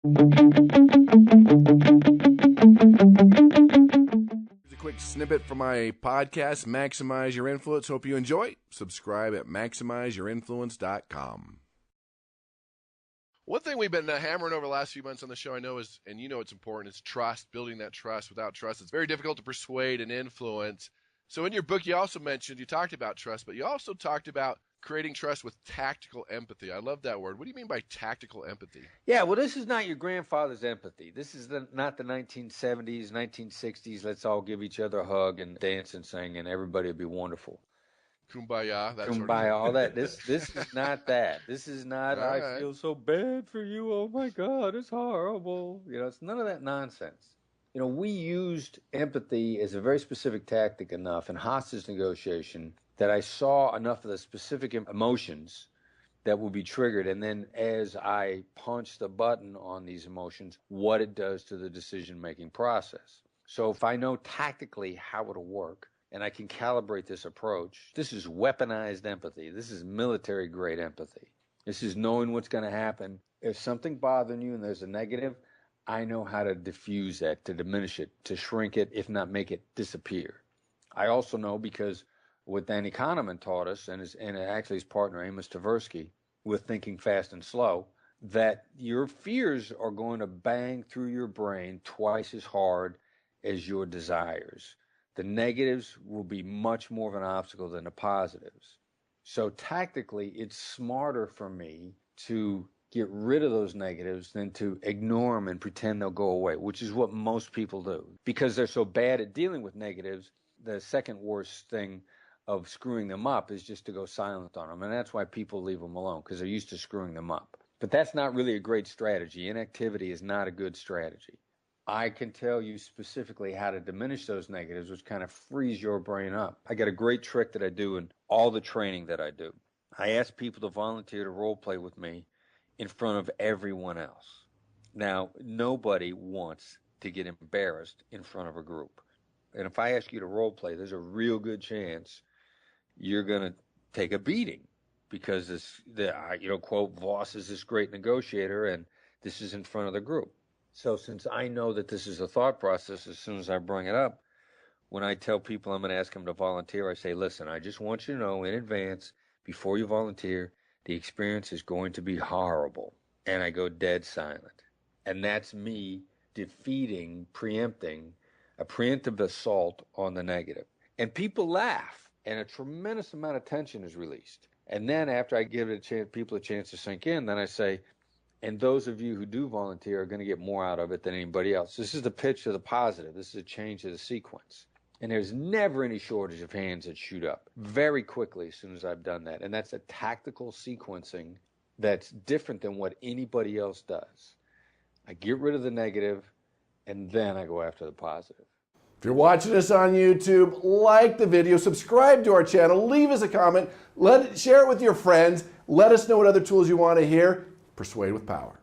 Here's a quick snippet from my podcast, Maximize Your Influence. Hope you enjoy. Subscribe at MaximizeYourInfluence.com. One thing we've been hammering over the last few months on the show, I know is, and you know it's important, is trust, building that trust. Without trust, it's very difficult to persuade and influence. So in your book, you also mentioned, you talked about trust, but you also talked about creating trust with tactical empathy. I love that word. What do you mean by tactical empathy? Yeah, well, this is not your grandfather's empathy. This is not the 1970s, 1960s, let's all give each other a hug and dance and sing and everybody will be wonderful. Kumbaya, that Kumbaya, sort of thing. all that. This is not that. This is not, All I right. feel so bad for you. Oh my God, it's horrible. It's none of that nonsense. We used empathy as a very specific tactic enough in hostage negotiation that I saw enough of the specific emotions that will be triggered. And then as I punch the button on these emotions, what it does to the decision-making process. So if I know tactically how it'll work, and I can calibrate this approach. This is weaponized empathy. This is military-grade empathy. This is knowing what's going to happen. If something bothering you and there's a negative, I know how to diffuse that, to diminish it, to shrink it, if not make it disappear. I also know, because what Danny Kahneman taught us, and actually his partner Amos Tversky, with Thinking Fast and Slow, that your fears are going to bang through your brain twice as hard as your desires. The negatives will be much more of an obstacle than the positives. So tactically, it's smarter for me to get rid of those negatives than to ignore them and pretend they'll go away, which is what most people do. Because they're so bad at dealing with negatives, the second worst thing of screwing them up is just to go silent on them. And that's why people leave them alone, because they're used to screwing them up. But that's not really a great strategy. Inactivity is not a good strategy. I can tell you specifically how to diminish those negatives, which kind of frees your brain up. I got a great trick that I do in all the training that I do. I ask people to volunteer to role play with me in front of everyone else. Now, nobody wants to get embarrassed in front of a group. And if I ask you to role play, there's a real good chance you're going to take a beating, because quote, Voss is this great negotiator, and this is in front of the group. So since I know that this is a thought process, as soon as I bring it up, when I tell people I'm going to ask them to volunteer, I say, listen, I just want you to know in advance, before you volunteer, the experience is going to be horrible. And I go dead silent. And that's me preempting a preemptive assault on the negative. And people laugh, and a tremendous amount of tension is released. And then after I give people a chance to sink in, then I say, and those of you who do volunteer are going to get more out of it than anybody else. This is the pitch to the positive. This is a change of the sequence. And there's never any shortage of hands that shoot up very quickly as soon as I've done that. And that's a tactical sequencing that's different than what anybody else does. I get rid of the negative, and then I go after the positive. If you're watching us on YouTube, like the video, subscribe to our channel, leave us a comment, share it with your friends, let us know what other tools you want to hear. Persuade with power.